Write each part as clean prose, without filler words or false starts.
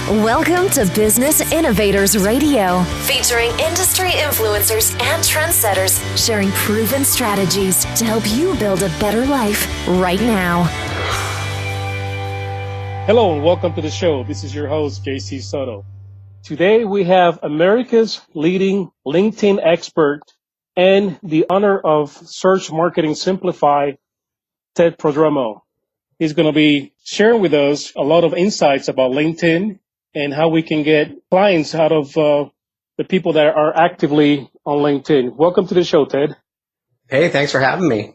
Welcome to Business Innovators Radio, featuring industry influencers and trendsetters sharing proven strategies to help you build a better life right now. Hello and welcome to the show. This is your host, JC Soto. Today we have America's leading LinkedIn expert and the owner of Search Marketing Simplified, Ted Prodromou. He's going to be sharing with us a lot of insights about LinkedIn and how we can get clients out of the people that are actively on LinkedIn. Welcome to the show, Ted. Hey, thanks for having me.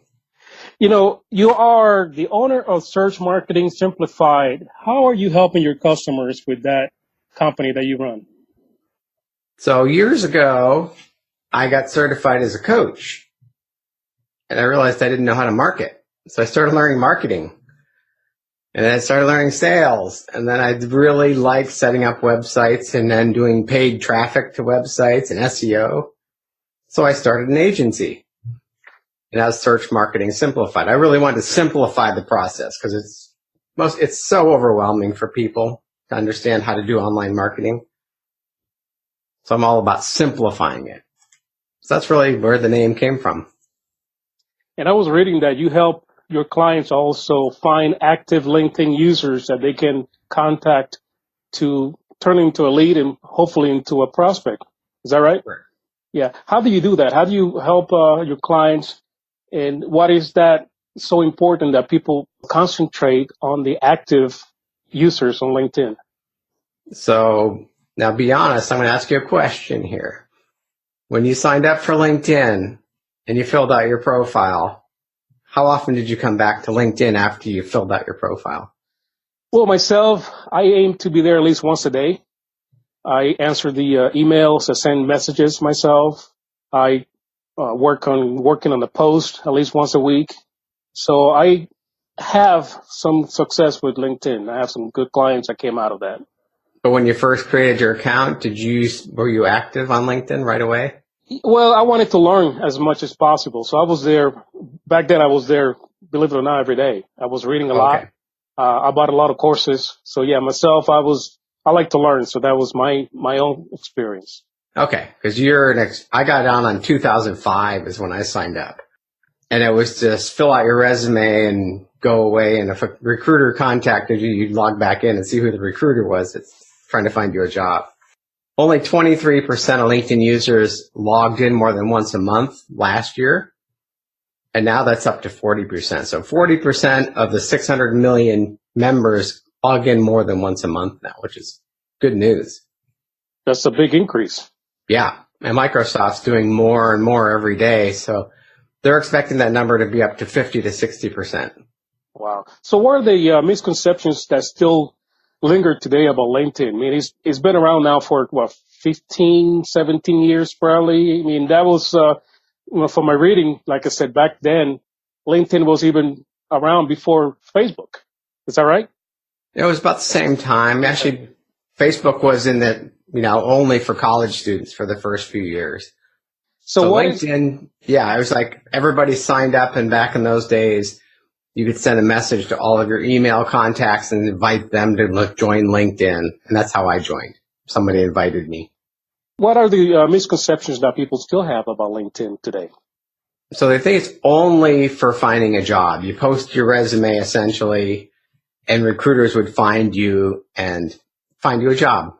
You know, you are the owner of Search Marketing Simplified. How are you helping your customers with that company that you run? So years ago, I got certified as a coach, and I realized I didn't know how to market. So I started learning marketing. And then I started learning sales, and then I really liked setting up websites and then doing paid traffic to websites and SEO. So I started an agency, and that was Search Marketing Simplified. I really wanted to simplify the process because it's so overwhelming for people to understand how to do online marketing. So I'm all about simplifying it. So that's really where the name came from. And I was reading that you help your clients also find active LinkedIn users that they can contact to turn into a lead and hopefully into a prospect. Is that right? Right. Yeah. How do you do that? How do you help your clients? And what is that so important that people concentrate on the active users on LinkedIn? So now be honest, I'm going to ask you a question here. When you signed up for LinkedIn and you filled out your profile, how often did you come back to LinkedIn after you filled out your profile? Well, myself, I aim to be there at least once a day. I answer the emails, I send messages myself. I working on the post at least once a week. So I have some success with LinkedIn. I have some good clients that came out of that. But when you first created your account, were you active on LinkedIn right away? Well, I wanted to learn as much as possible. So I was there, back then I was there, believe it or not, every day. I was reading a lot. I bought a lot of courses. So yeah, myself, I like to learn. So that was my own experience. Okay. Cause I got on 2005 is when I signed up, and it was just fill out your resume and go away. And if a recruiter contacted you, you'd log back in and see who the recruiter was that's trying to find you a job. Only 23% of LinkedIn users logged in more than once a month last year, and now that's up to 40%. So 40% of the 600 million members log in more than once a month now, which is good news. That's a big increase. Yeah, and Microsoft's doing more and more every day, so they're expecting that number to be up to 50 to 60%. Wow. So what are the misconceptions that still linger today about LinkedIn? I mean, it's been around now for 15, 17 years probably. I mean, that was, from my reading, like I said, back then, LinkedIn was even around before Facebook. Is that right? It was about the same time. Actually, Facebook was only for college students for the first few years. So LinkedIn, it was like everybody signed up, and back in those days, you could send a message to all of your email contacts and invite them to join LinkedIn. And that's how I joined. Somebody invited me. What are the misconceptions that people still have about LinkedIn today? So they think it's only for finding a job. You post your resume essentially, and recruiters would find you and find you a job.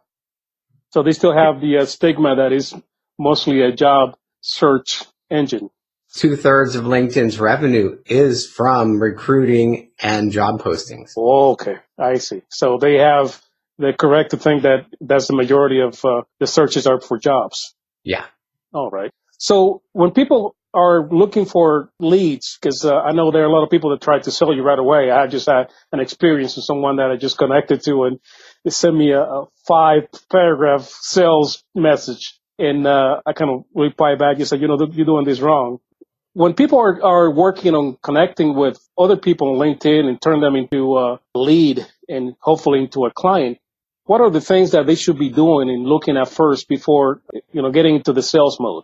So they still have the stigma that is mostly a job search engine. 2/3 of LinkedIn's revenue is from recruiting and job postings. Oh, okay. I see. So they're correct to think that that's the majority of the searches are for jobs. Yeah. All right. So when people are looking for leads, because I know there are a lot of people that try to sell you right away. I just had an experience with someone that I just connected to, and they sent me a 5-paragraph sales message. And I kind of reply back and said, you're doing this wrong. When people are working on connecting with other people on LinkedIn and turn them into a lead and hopefully into a client, what are the things that they should be doing and looking at first before, getting into the sales mode?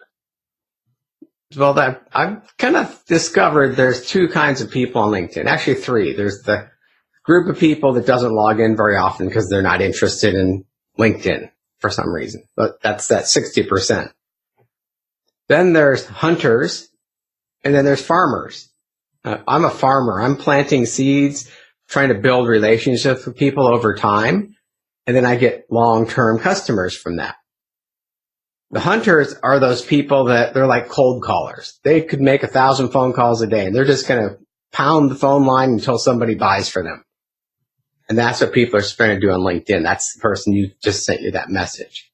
Well, I've kind of discovered there's two kinds of people on LinkedIn. Actually, three. There's the group of people that doesn't log in very often because they're not interested in LinkedIn for some reason. But that's that 60%. Then there's hunters, and then there's farmers. I'm a farmer. I'm planting seeds, trying to build relationships with people over time, and then I get long-term customers from that. The hunters are those people that they're like cold callers. They could make 1,000 phone calls a day, and they're just going to pound the phone line until somebody buys for them. And that's what people are trying to do on LinkedIn. That's the person you just sent you that message.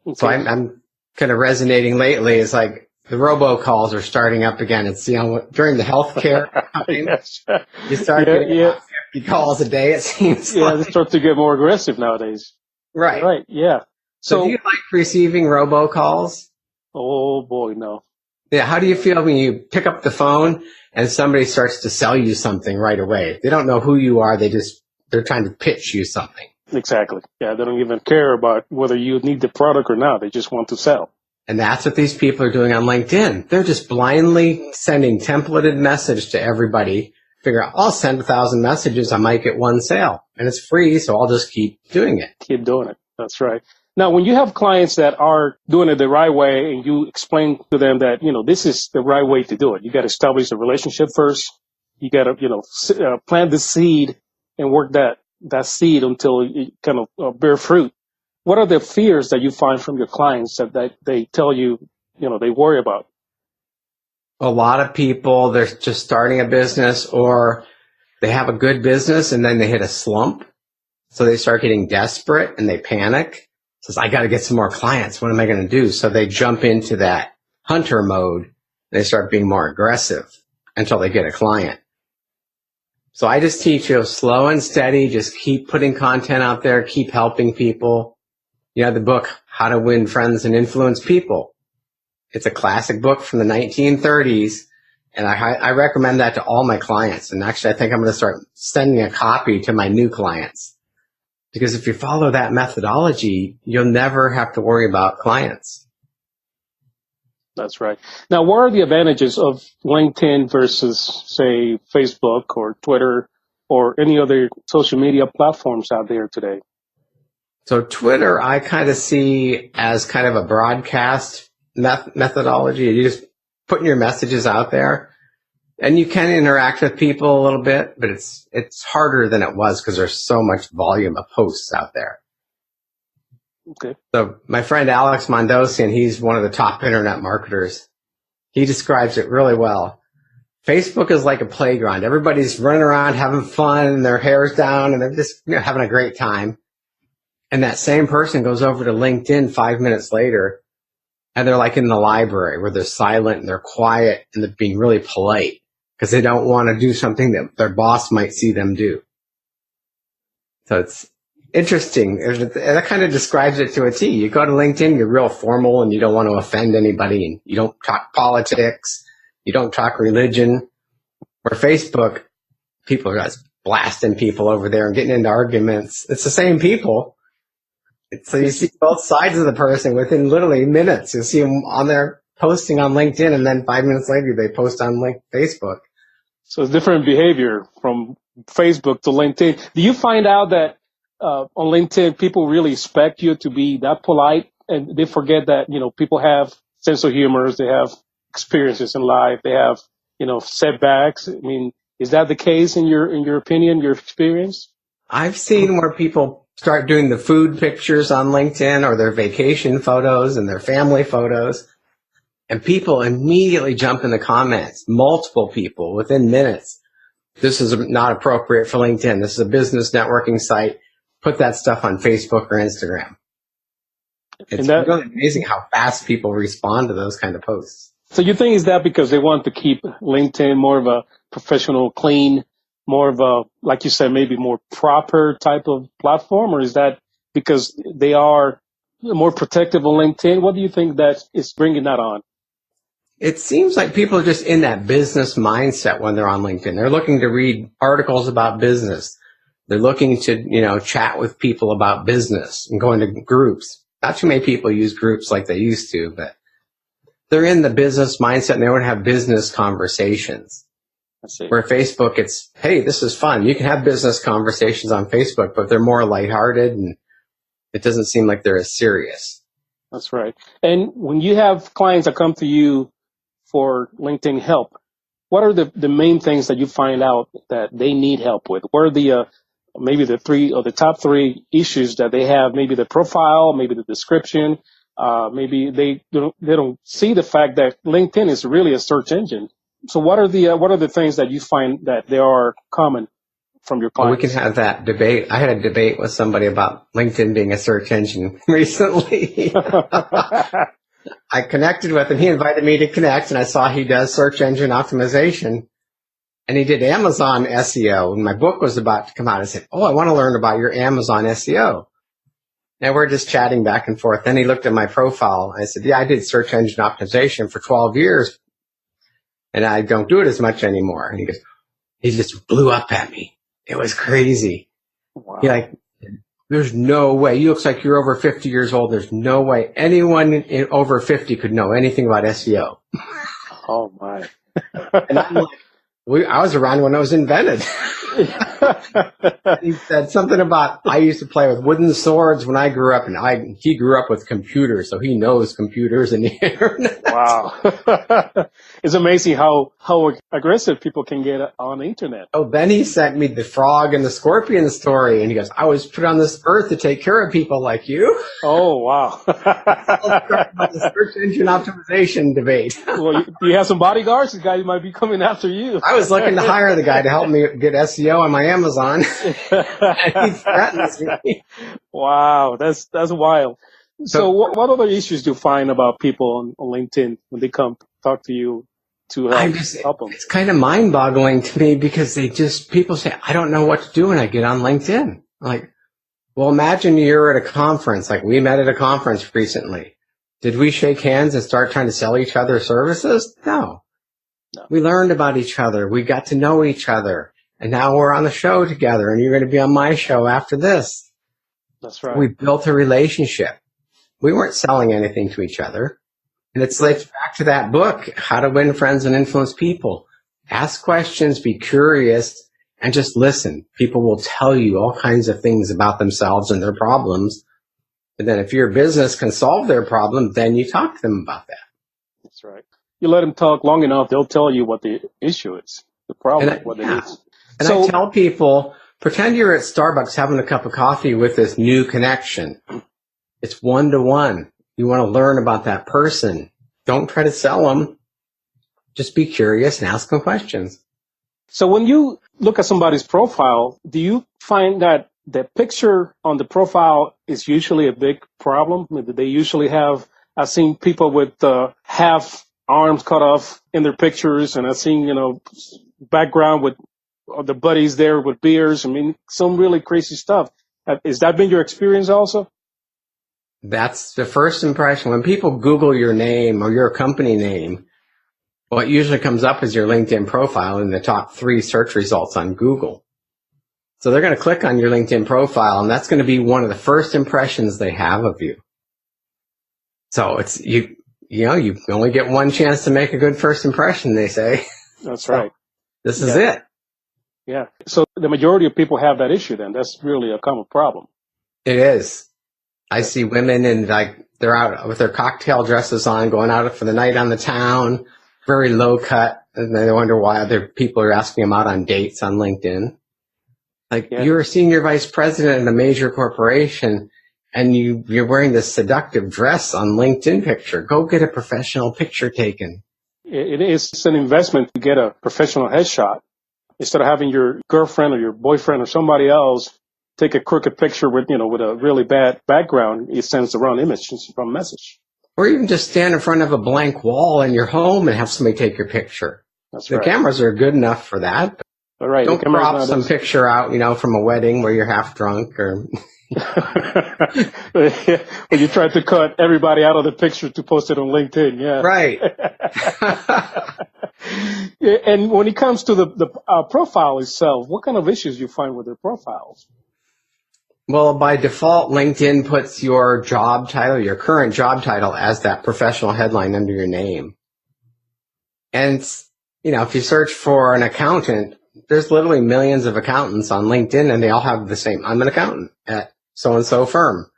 Okay. So I'm kind of resonating lately. It's like the robocalls are starting up again. It's, during the healthcare time, yes. you start getting about 50 calls a day, it seems like. They start to get more aggressive nowadays. Right. Right, yeah. So do you like receiving robocalls? Oh, boy, no. Yeah, how do you feel when you pick up the phone and somebody starts to sell you something right away? They don't know who you are. They're trying to pitch you something. Exactly. Yeah, they don't even care about whether you need the product or not. They just want to sell. And that's what these people are doing on LinkedIn. They're just blindly sending templated message to everybody. Figure out, I'll send 1,000 messages. I might get one sale. And it's free, so I'll just keep doing it. Keep doing it. That's right. Now, when you have clients that are doing it the right way and you explain to them that, this is the right way to do it. You got to establish the relationship first. You got to, plant the seed and work that seed until it kind of bear fruit. What are the fears that you find from your clients that they tell you, they worry about? A lot of people, they're just starting a business or they have a good business and then they hit a slump. So they start getting desperate and they panic. Says, I got to get some more clients. What am I going to do? So they jump into that hunter mode. They start being more aggressive until they get a client. So I just teach you slow and steady. Just keep putting content out there. Keep helping people. You have the book, How to Win Friends and Influence People. It's a classic book from the 1930s. And I recommend that to all my clients. And actually, I think I'm going to start sending a copy to my new clients. Because if you follow that methodology, you'll never have to worry about clients. That's right. Now, what are the advantages of LinkedIn versus, say, Facebook or Twitter or any other social media platforms out there today? So Twitter, I kind of see as kind of a broadcast methodology. You just putting your messages out there. And you can interact with people a little bit, but it's harder than it was because there's so much volume of posts out there. Okay. So my friend Alex Mondosian, he's one of the top internet marketers. He describes it really well. Facebook is like a playground. Everybody's running around having fun and their hair's down and they're just having a great time. And that same person goes over to LinkedIn 5 minutes later and they're like in the library where they're silent and they're quiet and they're being really polite. Because they don't want to do something that their boss might see them do. So it's interesting. That kind of describes it to a T. You go to LinkedIn, you're real formal and you don't want to offend anybody. And you don't talk politics. You don't talk religion. Where Facebook, people are just blasting people over there and getting into arguments. It's the same people. So you see both sides of the person within literally minutes. You see them on there posting on LinkedIn and then 5 minutes later they post on Facebook. So it's different behavior from Facebook to LinkedIn. Do you find out that on LinkedIn people really expect you to be that polite and they forget that, people have sense of humor, they have experiences in life, they have, setbacks? I mean, is that the case in your opinion, your experience? I've seen where people start doing the food pictures on LinkedIn or their vacation photos and their family photos. And people immediately jump in the comments, multiple people within minutes. This is not appropriate for LinkedIn. This is a business networking site. Put that stuff on Facebook or Instagram. It's really amazing how fast people respond to those kind of posts. So you think is that because they want to keep LinkedIn more of a professional, clean, more of a, like you said, maybe more proper type of platform? Or is that because they are more protective on LinkedIn? What do you think that is bringing that on? It seems like people are just in that business mindset when they're on LinkedIn. They're looking to read articles about business. They're looking to, chat with people about business and going to groups. Not too many people use groups like they used to, but they're in the business mindset and they want to have business conversations. I see. Where Facebook, it's, hey, this is fun. You can have business conversations on Facebook, but they're more lighthearted and It doesn't seem like they're as serious. That's right. And when you have clients that come to you for LinkedIn help, what are the main things that you find out that they need help with? What are the maybe the three or the top three issues that they have? Maybe the profile, maybe the description. Maybe they don't see the fact that LinkedIn is really a search engine. So what are the things that you find that they are common from your clients? Well, we can have that debate. I had a debate with somebody about LinkedIn being a search engine recently. I connected with him. He invited me to connect, and I saw he does search engine optimization. And he did Amazon SEO. And my book was about to come out. I said, I want to learn about your Amazon SEO. And we're just chatting back and forth. Then he looked at my profile. I said, I did search engine optimization for 12 years, and I don't do it as much anymore. And he just blew up at me. It was crazy. Wow. There's no way. You look like you're over 50 years old. There's no way anyone over 50 could know anything about SEO. Oh, my. And I'm like, I was around when it was invented. He said something about, I used to play with wooden swords when I grew up, and he grew up with computers, so he knows computers and the internet. Wow. It's amazing how aggressive people can get on the internet. Oh, then he sent me the frog and the scorpion story, and he goes, I was put on this earth to take care of people like you. Oh, wow. About the search engine optimization debate. Well, do you have some bodyguards? This guy might be coming after you. I was looking to hire the guy to help me get SEO on my Amazon. And he threatens me. Wow, that's wild. So what other issues do you find about people on LinkedIn when they come talk to you to help them? It's kind of mind-boggling to me because people say, I don't know what to do when I get on LinkedIn. Like, well, imagine you're at a conference, like we met at a conference recently. Did we shake hands and start trying to sell each other services? No. We learned about each other. We got to know each other. And now we're on the show together, and you're going to be on my show after this. That's right. We built a relationship. We weren't selling anything to each other. And it's back to that book, How to Win Friends and Influence People. Ask questions, be curious, and just listen. People will tell you all kinds of things about themselves and their problems. And then if your business can solve their problem, then you talk to them about that. That's right. You let them talk long enough, they'll tell you what the issue is, the problem, what it is. And I tell people, pretend you're at Starbucks having a cup of coffee with this new connection. It's one-to-one. You want to learn about that person. Don't try to sell them. Just be curious and ask them questions. So when you look at somebody's profile, do you find that the picture on the profile is usually a big problem? Do they usually have, I've seen people with half arms cut off in their pictures, and I've seen, background with the buddies there with beers. I mean, some really crazy stuff. Has that been your experience also? That's the first impression. When people Google your name or your company name, what usually comes up is your LinkedIn profile in the top 3 search results on Google. So they're going to click on your LinkedIn profile, and that's going to be one of the first impressions they have of you. So it's you only get one chance to make a good first impression, they say. That's right. This is it. Yeah. So the majority of people have that issue then. That's really a common problem. It is. I see women and they're out with their cocktail dresses on, going out for the night on the town, very low cut. And they wonder why other people are asking them out on dates on LinkedIn. You're a senior vice president in a major corporation and you're wearing this seductive dress on LinkedIn picture. Go get a professional picture taken. It's an investment to get a professional headshot instead of having your girlfriend or your boyfriend or somebody else take a crooked picture with a really bad background. It sends the wrong image, it's the wrong message. Or even just stand in front of a blank wall in your home and have somebody take your picture. That's right. The cameras are good enough for that. All right. Don't crop some picture out, from a wedding where you're half drunk or. When you try to cut everybody out of the picture to post it on LinkedIn, yeah. Right. And when it comes to the profile itself, what kind of issues you find with their profiles? Well, by default, LinkedIn puts your job title, your current job title, as that professional headline under your name. And, if you search for an accountant, there's literally millions of accountants on LinkedIn, and they all have the same, I'm an accountant at so-and-so firm.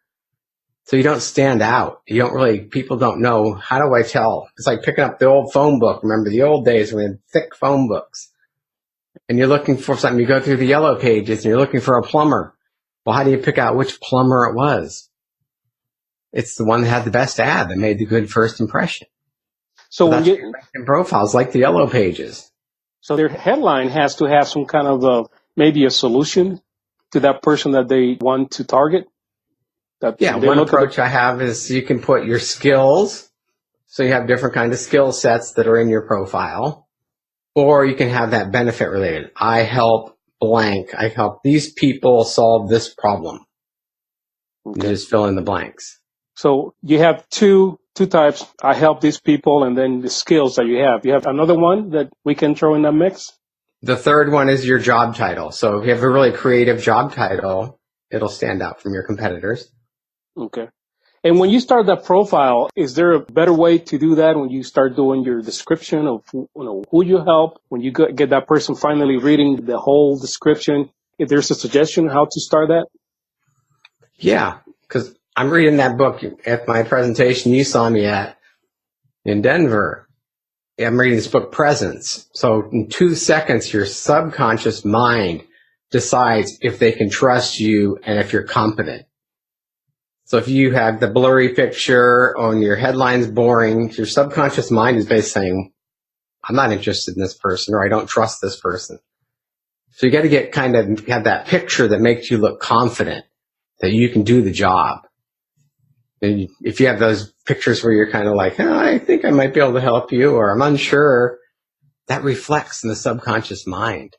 So you don't stand out. People don't know, how do I tell? It's like picking up the old phone book. Remember the old days when we had thick phone books and you're looking for something. You go through the yellow pages and you're looking for a plumber. Well, how do you pick out which plumber it was? It's the one that had the best ad that made the good first impression. So that's your LinkedIn profiles, like the yellow pages. So their headline has to have some kind of maybe a solution to that person that they want to target. One approach I have is you can put your skills. So you have different kinds of skill sets that are in your profile. Or you can have that benefit related. I help blank. I help these people solve this problem. Okay. You just fill in the blanks. So you have two types. I help these people, and then the skills that you have. You have another one that we can throw in that mix? The third one is your job title. So if you have a really creative job title, it'll stand out from your competitors. Okay. And when you start that profile, is there a better way to do that when you start doing your description of who you help? When you get that person finally reading the whole description, if there's a suggestion how to start that? Yeah, because I'm reading that book at my presentation you saw me at in Denver. I'm reading this book, Presence. So in 2 seconds, your subconscious mind decides if they can trust you and if you're competent. So if you have the blurry picture or your headline's boring, your subconscious mind is basically saying, I'm not interested in this person, or I don't trust this person. So you got to have that picture that makes you look confident that you can do the job. And if you have those pictures where you're kind of like, I think I might be able to help you, or I'm unsure, that reflects in the subconscious mind.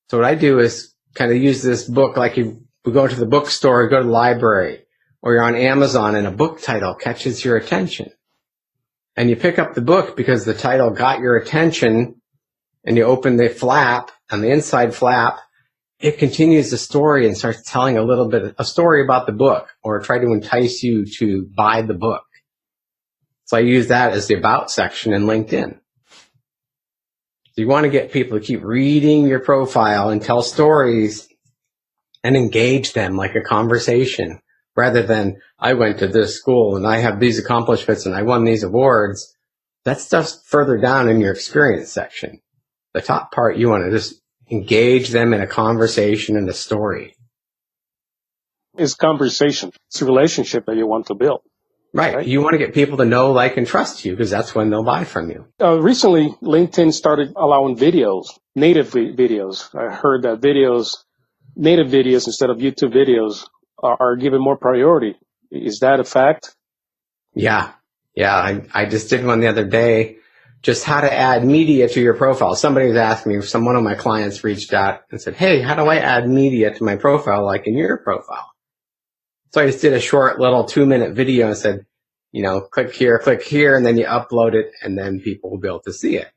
So what I do is kind of use this book like we go to the bookstore, go to the library, or you're on Amazon and a book title catches your attention. And you pick up the book because the title got your attention, and you open the flap, and the inside flap, it continues the story and starts telling a story about the book, or try to entice you to buy the book. So I use that as the about section in LinkedIn. So you want to get people to keep reading your profile and tell stories and engage them like a conversation, rather than, I went to this school and I have these accomplishments and I won these awards. That stuff's further down in your experience section. The top part, you want to just engage them in a conversation and a story. It's conversation. It's a relationship that you want to build. Right. You want to get people to know, like, and trust you, because that's when they'll buy from you. Recently, LinkedIn started allowing videos, native videos. I heard that native videos instead of YouTube videos are given more priority. Is that a fact? Yeah. I just did one the other day, just how to add media to your profile. Somebody was asking me, one of my clients reached out and said, hey, how do I add media to my profile like in your profile? So I just did a short little 2-minute video and said, click here, and then you upload it, and then people will be able to see it.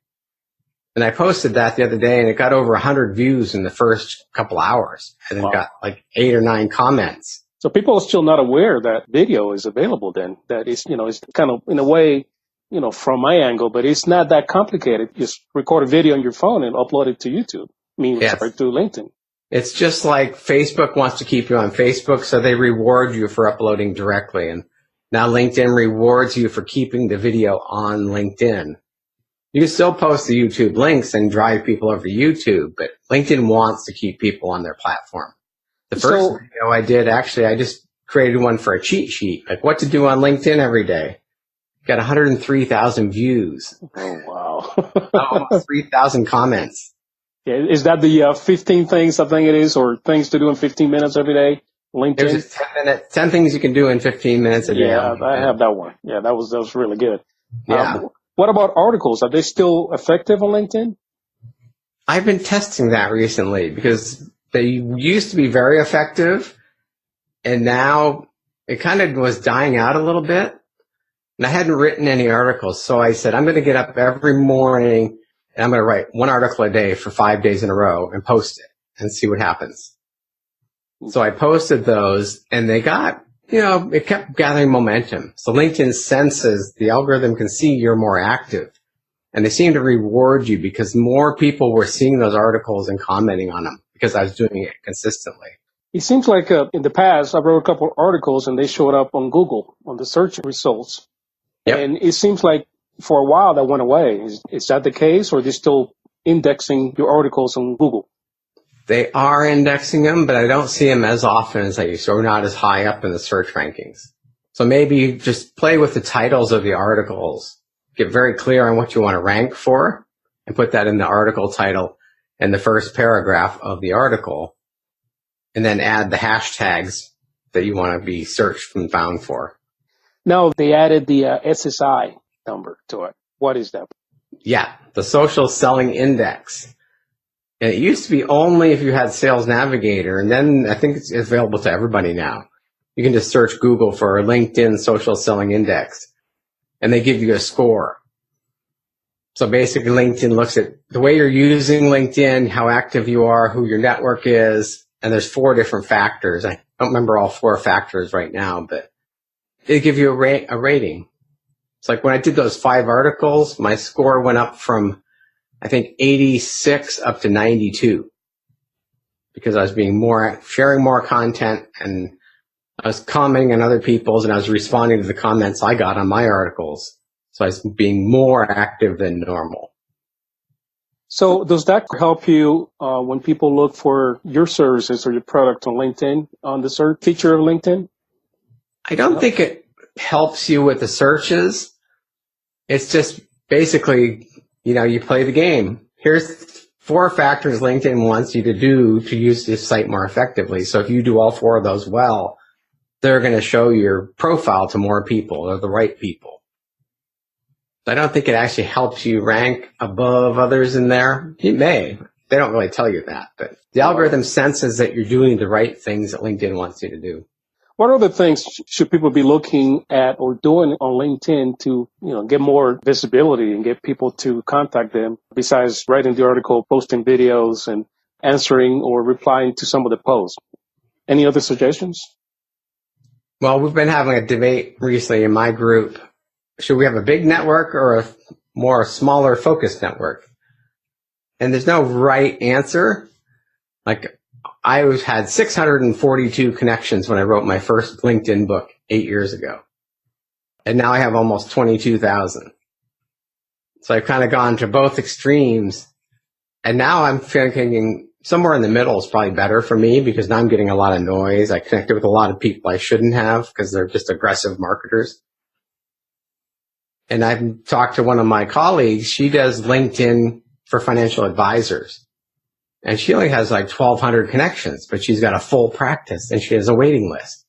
And I posted that the other day, and it got over 100 views in the first couple hours, and it got like 8 or 9 comments. So people are still not aware that video is available then. That is, it's kind of, in a way, from my angle, but it's not that complicated. Just record a video on your phone and upload it to YouTube. To LinkedIn. It's just like Facebook wants to keep you on Facebook, so they reward you for uploading directly. And now LinkedIn rewards you for keeping the video on LinkedIn. You can still post the YouTube links and drive people over to YouTube, but LinkedIn wants to keep people on their platform. The first video I did, actually, I just created one for a cheat sheet, like what to do on LinkedIn every day. Got 103,000 views. Oh, wow. Almost 3,000 comments. Yeah, is that the 15 things, I think it is, or things to do in 15 minutes every day? LinkedIn? There's 10 things you can do in 15 minutes a day. Yeah, I have that one. Yeah, that was really good. Yeah. What about articles? Are they still effective on LinkedIn? I've been testing that recently because they used to be very effective, and now it kind of was dying out a little bit. And I hadn't written any articles, so I said, I'm going to get up every morning and I'm going to write 1 article a day for 5 days in a row and post it and see what happens. So I posted those, and they got, it kept gathering momentum. So LinkedIn senses, the algorithm can see you're more active, and they seem to reward you because more people were seeing those articles and commenting on them because I was doing it consistently. It seems like in the past, I wrote a couple of articles and they showed up on Google on the search results. Yep. And it seems like for a while that went away. Is that the case, or are they still indexing your articles on Google? They are indexing them, but I don't see them as often as I used to, or not as high up in the search rankings. So maybe just play with the titles of the articles, get very clear on what you want to rank for, and put that in the article title and the first paragraph of the article, and then add the hashtags that you want to be searched and found for. Now they added the SSI number to it. What is that? Yeah, the Social Selling Index. And it used to be only if you had Sales Navigator, and then I think it's available to everybody now. You can just search Google for LinkedIn Social Selling Index, and they give you a score. So basically, LinkedIn looks at the way you're using LinkedIn, how active you are, who your network is, and there's 4 different factors. I don't remember all 4 factors right now, but they give you a rating. It's like when I did those 5 articles, my score went up from, I think, 86 up to 92 because I was sharing more content, and I was commenting on other people's, and I was responding to the comments I got on my articles. So I was being more active than normal. So does that help you when people look for your services or your product on LinkedIn, on the search feature of LinkedIn? I don't think it helps you with the searches. It's just basically, you play the game. Here's 4 factors LinkedIn wants you to do to use this site more effectively. So if you do all 4 of those well, they're going to show your profile to more people, or the right people. I don't think it actually helps you rank above others in there. It may. They don't really tell you that, but the algorithm senses that you're doing the right things that LinkedIn wants you to do. What other things should people be looking at or doing on LinkedIn to, get more visibility and get people to contact them besides writing the article, posting videos, and answering or replying to some of the posts? Any other suggestions? Well, we've been having a debate recently in my group. Should we have a big network or a more smaller focused network? And there's no right answer. Like, I had 642 connections when I wrote my first LinkedIn book 8 years ago. And now I have almost 22,000. So I've kind of gone to both extremes. And now I'm thinking somewhere in the middle is probably better for me, because now I'm getting a lot of noise. I connected with a lot of people I shouldn't have because they're just aggressive marketers. And I've talked to one of my colleagues. She does LinkedIn for financial advisors. And she only has like 1,200 connections, but she's got a full practice and she has a waiting list.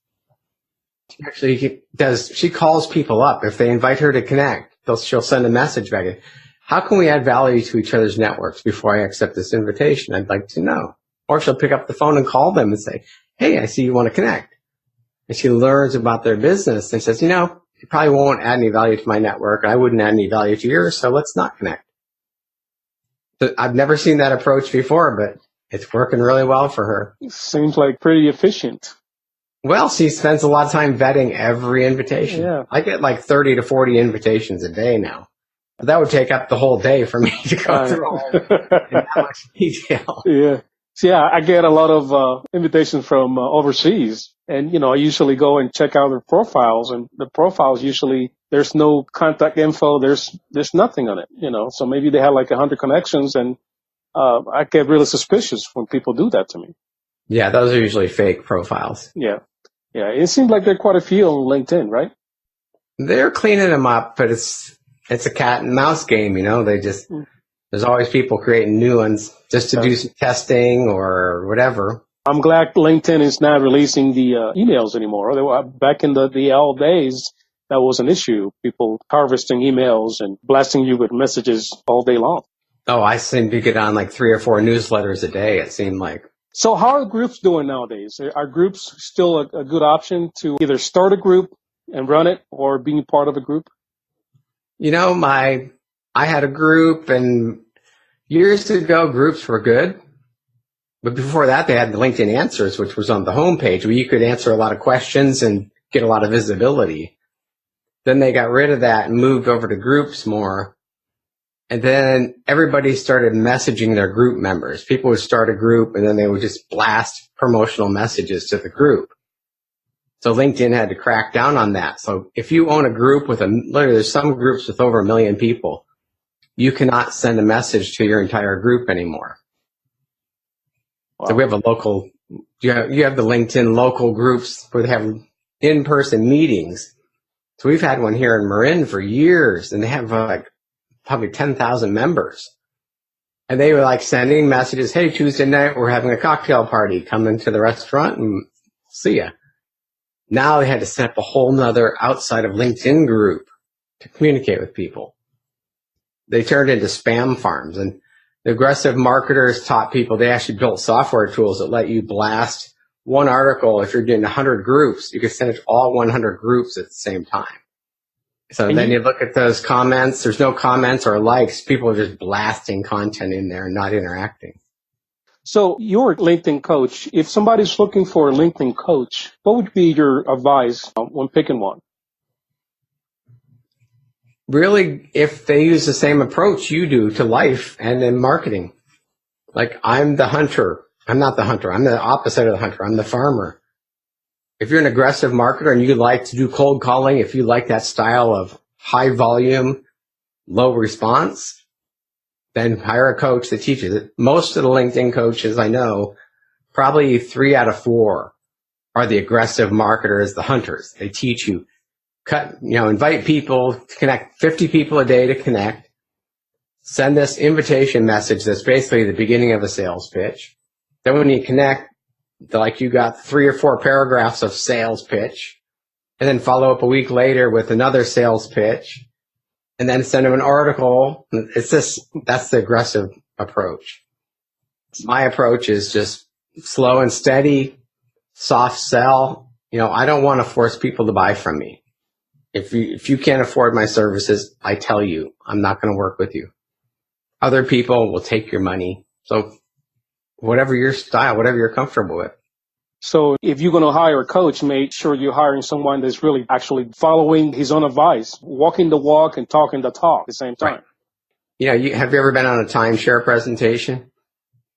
She calls people up. If they invite her to connect, she'll send a message back. How can we add value to each other's networks before I accept this invitation? I'd like to know. Or she'll pick up the phone and call them and say, hey, I see you want to connect. And she learns about their business and says, you probably won't add any value to my network. I wouldn't add any value to yours, so let's not connect. But I've never seen that approach before, but it's working really well for her. Seems like pretty efficient. Well, she spends a lot of time vetting every invitation. Yeah. I get like 30 to 40 invitations a day now. But that would take up the whole day for me to go through all in that much detail. Yeah. So, yeah, I get a lot of invitations from overseas. And, I usually go and check out their profiles. And the profiles usually, there's no contact info. There's nothing on it, So maybe they have like 100 connections. And I get really suspicious when people do that to me. Yeah, those are usually fake profiles. Yeah. Yeah. It seems like there are quite a few on LinkedIn, right? They're cleaning them up, but it's a cat and mouse game, There's always people creating new ones just to do some testing or whatever. I'm glad LinkedIn is not releasing the emails anymore. Back in the old days, that was an issue. People harvesting emails and blasting you with messages all day long. Oh, I seem to get on like 3 or 4 newsletters a day, it seemed like. So how are groups doing nowadays? Are groups still a good option to either start a group and run it or being part of a group? I had a group, and years ago, groups were good. But before that, they had the LinkedIn Answers, which was on the homepage, where you could answer a lot of questions and get a lot of visibility. Then they got rid of that and moved over to groups more. And then everybody started messaging their group members. People would start a group, and then they would just blast promotional messages to the group. So LinkedIn had to crack down on that. So if you own a group with literally there's some groups with over 1 million people, you cannot send a message to your entire group anymore. Wow. So we have a local, you have the LinkedIn local groups where they have in-person meetings. So we've had one here in Marin for years, and they have like probably 10,000 members. And they were like sending messages, hey, Tuesday night, we're having a cocktail party. Come into the restaurant and see ya. Now they had to set up a whole nother outside of LinkedIn group to communicate with people. They turned into spam farms, and the aggressive marketers taught people, they actually built software tools that let you blast one article. If you're doing 100 groups, you could send it to all 100 groups at the same time. So then you look at those comments, there's no comments or likes. People are just blasting content in there and not interacting. So you're a LinkedIn coach. If somebody's looking for a LinkedIn coach, what would be your advice when picking one? Really, if they use the same approach you do to life and in marketing. Like, I'm the hunter. I'm not the hunter. I'm the opposite of the hunter. I'm the farmer. If you're an aggressive marketer and you like to do cold calling, if you like that style of high volume, low response, then hire a coach that teaches it. Most of the LinkedIn coaches I know, probably 3 out of 4 are the aggressive marketers, the hunters. They teach you, invite people to connect, 50 people a day to connect, send this invitation message that's basically the beginning of a sales pitch. Then when you connect, like you got 3 or 4 paragraphs of sales pitch, and then follow up a week later with another sales pitch, and then send them an article. That's the aggressive approach. My approach is just slow and steady, soft sell. I don't want to force people to buy from me. If you can't afford my services, I tell you, I'm not going to work with you. Other people will take your money. So whatever your style, whatever you're comfortable with. So if you're going to hire a coach, make sure you're hiring someone that's really actually following his own advice, walking the walk and talking the talk at the same time. Right. Have you ever been on a timeshare presentation?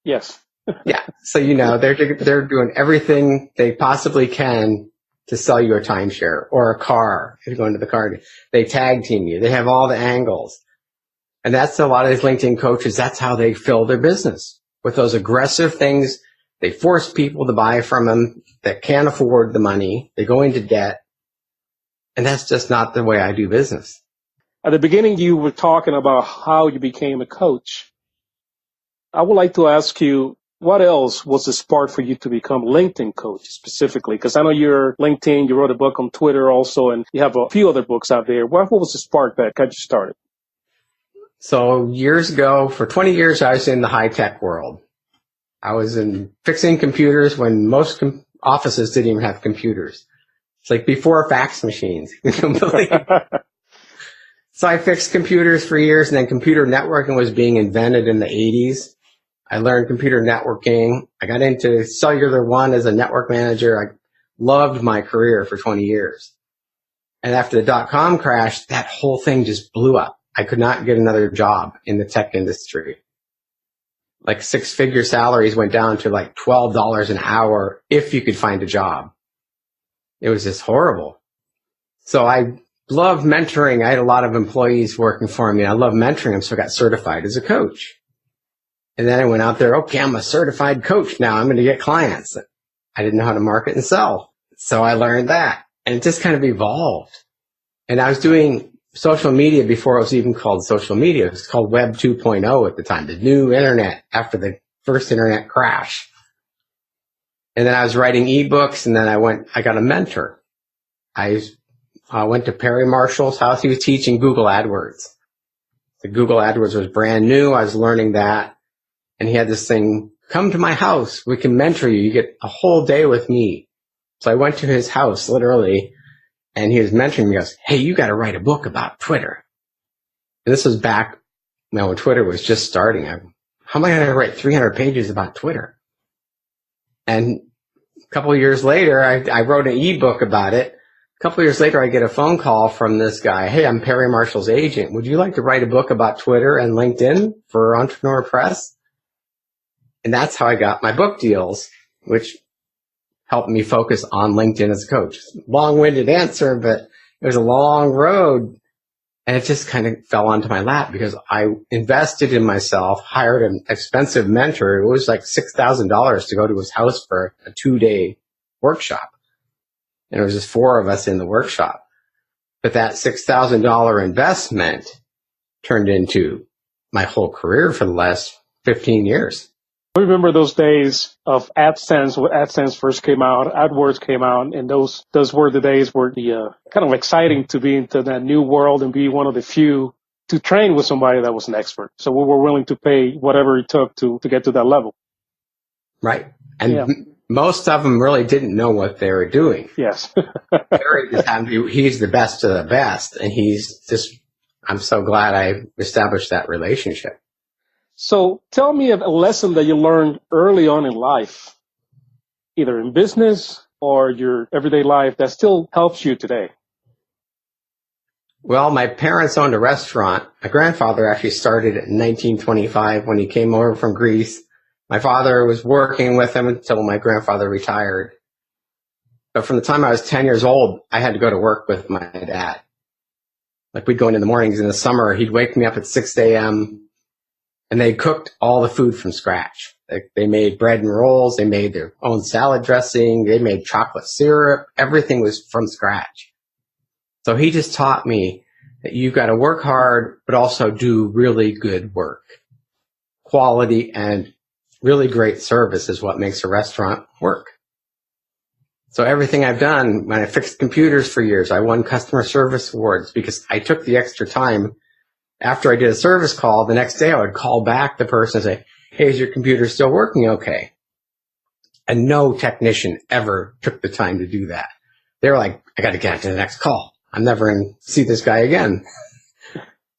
Yes. Yeah. So, they're doing everything they possibly can to sell you a timeshare or a car. If you're going to the car, they tag team you. They have all the angles. And that's a lot of these LinkedIn coaches. That's how they fill their business with those aggressive things. They force people to buy from them that can't afford the money. They go into debt. And that's just not the way I do business. At the beginning, you were talking about how you became a coach. I would like to ask you, what else was the spark for you to become LinkedIn coach specifically? Because I know you're LinkedIn, you wrote a book on Twitter also, and you have a few other books out there. What was the spark that got you started? So years ago, for 20 years, I was in the high-tech world. I was in fixing computers when most offices didn't even have computers. It's like before fax machines. So I fixed computers for years, and then computer networking was being invented in the 80s. I learned computer networking. I got into Cellular One as a network manager. I loved my career for 20 years. And after the dot-com crash, that whole thing just blew up. I could not get another job in the tech industry. Like 6-figure salaries went down to like $12 an hour if you could find a job. It was just horrible. So I love mentoring. I had a lot of employees working for me. I love mentoring them, so I got certified as a coach. And then I went out there, okay, I'm a certified coach now. I'm going to get clients. I didn't know how to market and sell. So I learned that. And it just kind of evolved. And I was doing social media before it was even called social media. It was called Web 2.0 at the time, the new internet after the first internet crash. And then I was writing ebooks, and then I got a mentor. I went to Perry Marshall's house. He was teaching Google AdWords. The Google AdWords was brand new. I was learning that. And he had this thing, come to my house. We can mentor you. You get a whole day with me. So I went to his house, literally, and he was mentoring me. He goes, hey, you got to write a book about Twitter. And this was back when Twitter was just starting. How am I going to write 300 pages about Twitter? And a couple of years later, I wrote an ebook about it. A couple of years later, I get a phone call from this guy. Hey, I'm Perry Marshall's agent. Would you like to write a book about Twitter and LinkedIn for Entrepreneur Press? And that's how I got my book deals, which helped me focus on LinkedIn as a coach. Long-winded answer, but it was a long road. And it just kind of fell onto my lap because I invested in myself, hired an expensive mentor. It was like $6,000 to go to his house for a 2-day workshop. And it was just 4 of us in the workshop. But that $6,000 investment turned into my whole career for the last 15 years. I remember those days of AdSense, when AdSense first came out, AdWords came out, and those were the days where the kind of exciting to be into that new world and be one of the few to train with somebody that was an expert. So we were willing to pay whatever it took to get to that level. Right. And most of them really didn't know what they were doing. Yes. Barry just happened to be, he's the best of the best, and I'm so glad I established that relationship. So tell me a lesson that you learned early on in life, either in business or your everyday life, that still helps you today. Well, my parents owned a restaurant. My grandfather actually started it in 1925 when he came over from Greece. My father was working with him until my grandfather retired. But from the time I was 10 years old, I had to go to work with my dad. Like we'd go in the mornings in the summer. He'd wake me up at 6 a.m. and they cooked all the food from scratch. They made bread and rolls. They made their own salad dressing. They made chocolate syrup. Everything was from scratch. So he just taught me that you've got to work hard, but also do really good work. Quality and really great service is what makes a restaurant work. So everything I've done, when I fixed computers for years, I won customer service awards because I took the extra time. After I did a service call, the next day I would call back the person and say, hey, is your computer still working okay? And no technician ever took the time to do that. They were like, I got to get to the next call. I'm never going to see this guy again.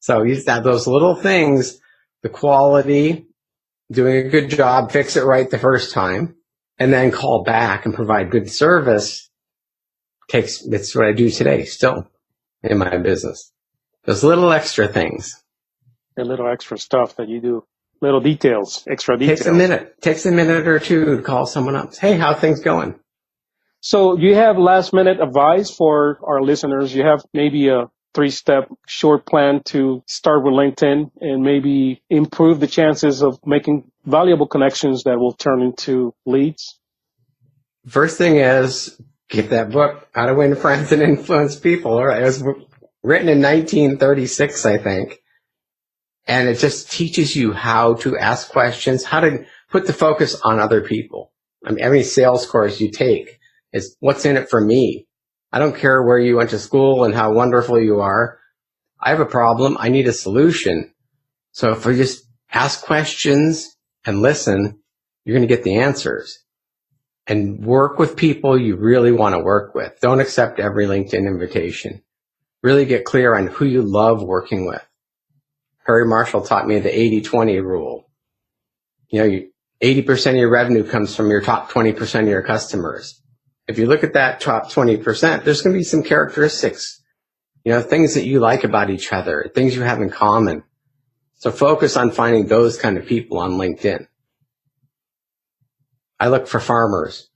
So you just have those little things, the quality, doing a good job, fix it right the first time, and then call back and provide good service. It's what I do today still in my business. Those little extra things. The little extra stuff that you do. Little details, extra details. Takes a minute or two to call someone up. Hey, how are things going? So you have last minute advice for our listeners. You have maybe a 3-step short plan to start with LinkedIn and maybe improve the chances of making valuable connections that will turn into leads. First thing is get that book, How to Win Friends and Influence People. All right. It was written in 1936, I think. And it just teaches you how to ask questions, how to put the focus on other people. I mean, every sales course you take is what's in it for me. I don't care where you went to school and how wonderful you are. I have a problem. I need a solution. So if we just ask questions and listen, you're going to get the answers. And work with people you really want to work with. Don't accept every LinkedIn invitation. Really get clear on who you love working with. Perry Marshall taught me the 80-20 rule. 80% of your revenue comes from your top 20% of your customers. If you look at that top 20%, there's going to be some characteristics, things that you like about each other, things you have in common. So focus on finding those kind of people on LinkedIn. I look for farmers.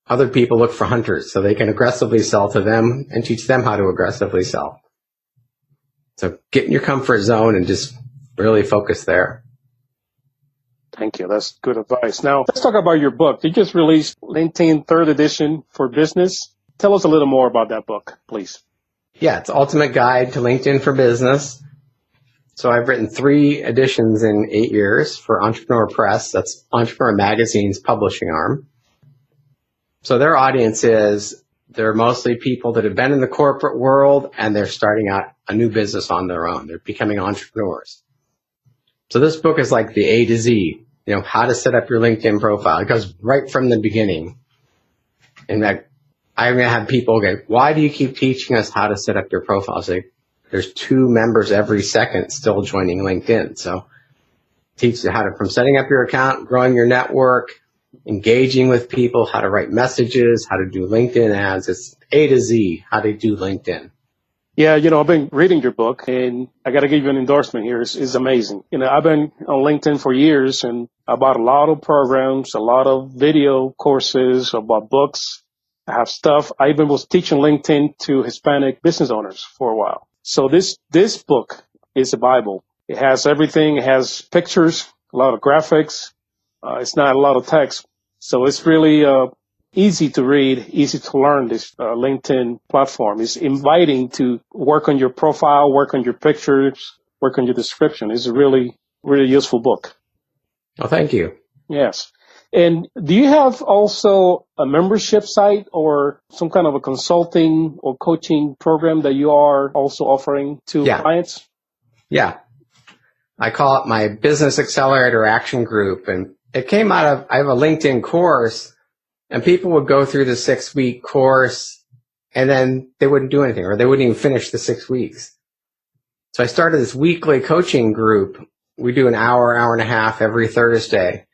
Other people look for hunters so they can aggressively sell to them and teach them how to aggressively sell. So get in your comfort zone and just really focus there. Thank you. That's good advice. Now, let's talk about your book. You just released LinkedIn 3rd edition for business. Tell us a little more about that book, please. Yeah, it's Ultimate Guide to LinkedIn for Business. So I've written 3 editions in 8 years for Entrepreneur Press. That's Entrepreneur Magazine's publishing arm. So their audience they're mostly people that have been in the corporate world and they're starting out a new business on their own. They're becoming entrepreneurs. So this book is like the A to Z, how to set up your LinkedIn profile. It goes right from the beginning. In fact, I'm going to have people go, why do you keep teaching us how to set up your profile? Like, there's 2 members every second still joining LinkedIn. So teach you from setting up your account, growing your network, engaging with people, how to write messages, how to do LinkedIn ads. It's A to Z, how to do LinkedIn. Yeah, I've been reading your book, and I got to give you an endorsement here. It's amazing. I've been on LinkedIn for years, and I bought a lot of programs, a lot of video courses, I bought books. I have stuff. I even was teaching LinkedIn to Hispanic business owners for a while. So this book is a Bible. It has everything. It has pictures, a lot of graphics. It's not a lot of text. So it's really easy to read, easy to learn. This LinkedIn platform is inviting to work on your profile, work on your pictures, work on your description. It's a really, really useful book. Well, thank you. Yes. And do you have also a membership site or some kind of a consulting or coaching program that you are also offering to clients? Yeah. I call it my Business Accelerator Action Group. And it came out of, I have a LinkedIn course, and people would go through the 6-week course and then they wouldn't do anything, or they wouldn't even finish the 6 weeks. So I started this weekly coaching group. We do an hour, hour and a half every Thursday.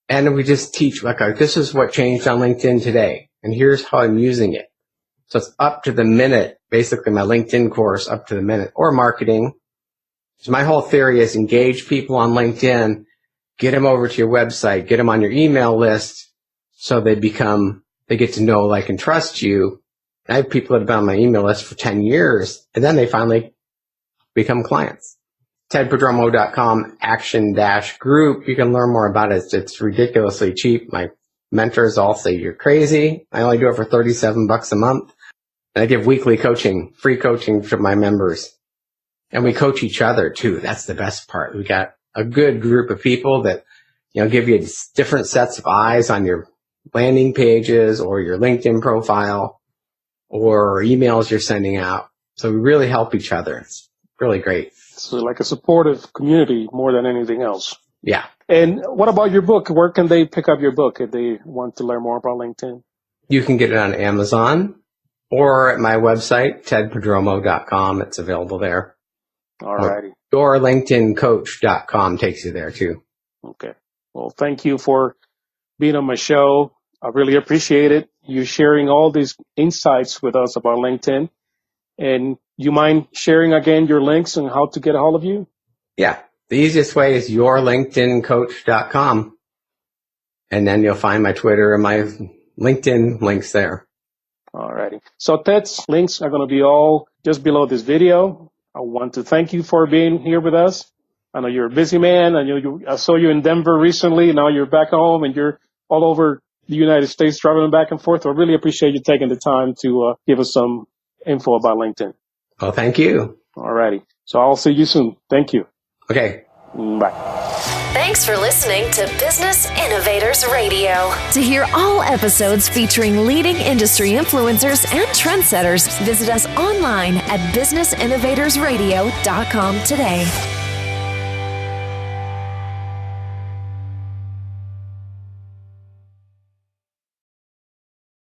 And we just teach, like, this is what changed on LinkedIn today, and here's how I'm using it. So it's up to the minute, basically my LinkedIn course up to the minute, or marketing. So my whole theory is engage people on LinkedIn, get them over to your website, get them on your email list so they get to know, like, and trust you. And I have people that have been on my email list for 10 years, and then they finally become clients. TedProdromou.com action-group. You can learn more about it. It's ridiculously cheap. My mentors all say you're crazy. I only do it for $37 a month. And I give weekly coaching, free coaching to my members. And we coach each other too. That's the best part. We got a good group of people that, give you different sets of eyes on your landing pages or your LinkedIn profile or emails you're sending out. So we really help each other. It's really great. So like a supportive community more than anything else. Yeah. And what about your book? Where can they pick up your book if they want to learn more about LinkedIn? You can get it on Amazon or at my website, tedprodromou.com. It's available there. All righty. Or LinkedIncoach.com takes you there too. Okay. Well, thank you for being on my show. I really appreciate it. You sharing all these insights with us about LinkedIn. And you mind sharing again your links and how to get a hold of you? Yeah. The easiest way is yourlinkedincoach.com. And then you'll find my Twitter and my LinkedIn links there. All righty. So Ted's links are going to be all just below this video. I want to thank you for being here with us. I know you're a busy man. I saw you in Denver recently. Now you're back home and you're all over the United States traveling back and forth. I really appreciate you taking the time to give us some info about LinkedIn. Well, thank you. All righty. So I'll see you soon. Thank you. Okay. Bye. Thanks for listening to Business Innovators Radio. To hear all episodes featuring leading industry influencers and trendsetters, visit us online at businessinnovatorsradio.com today.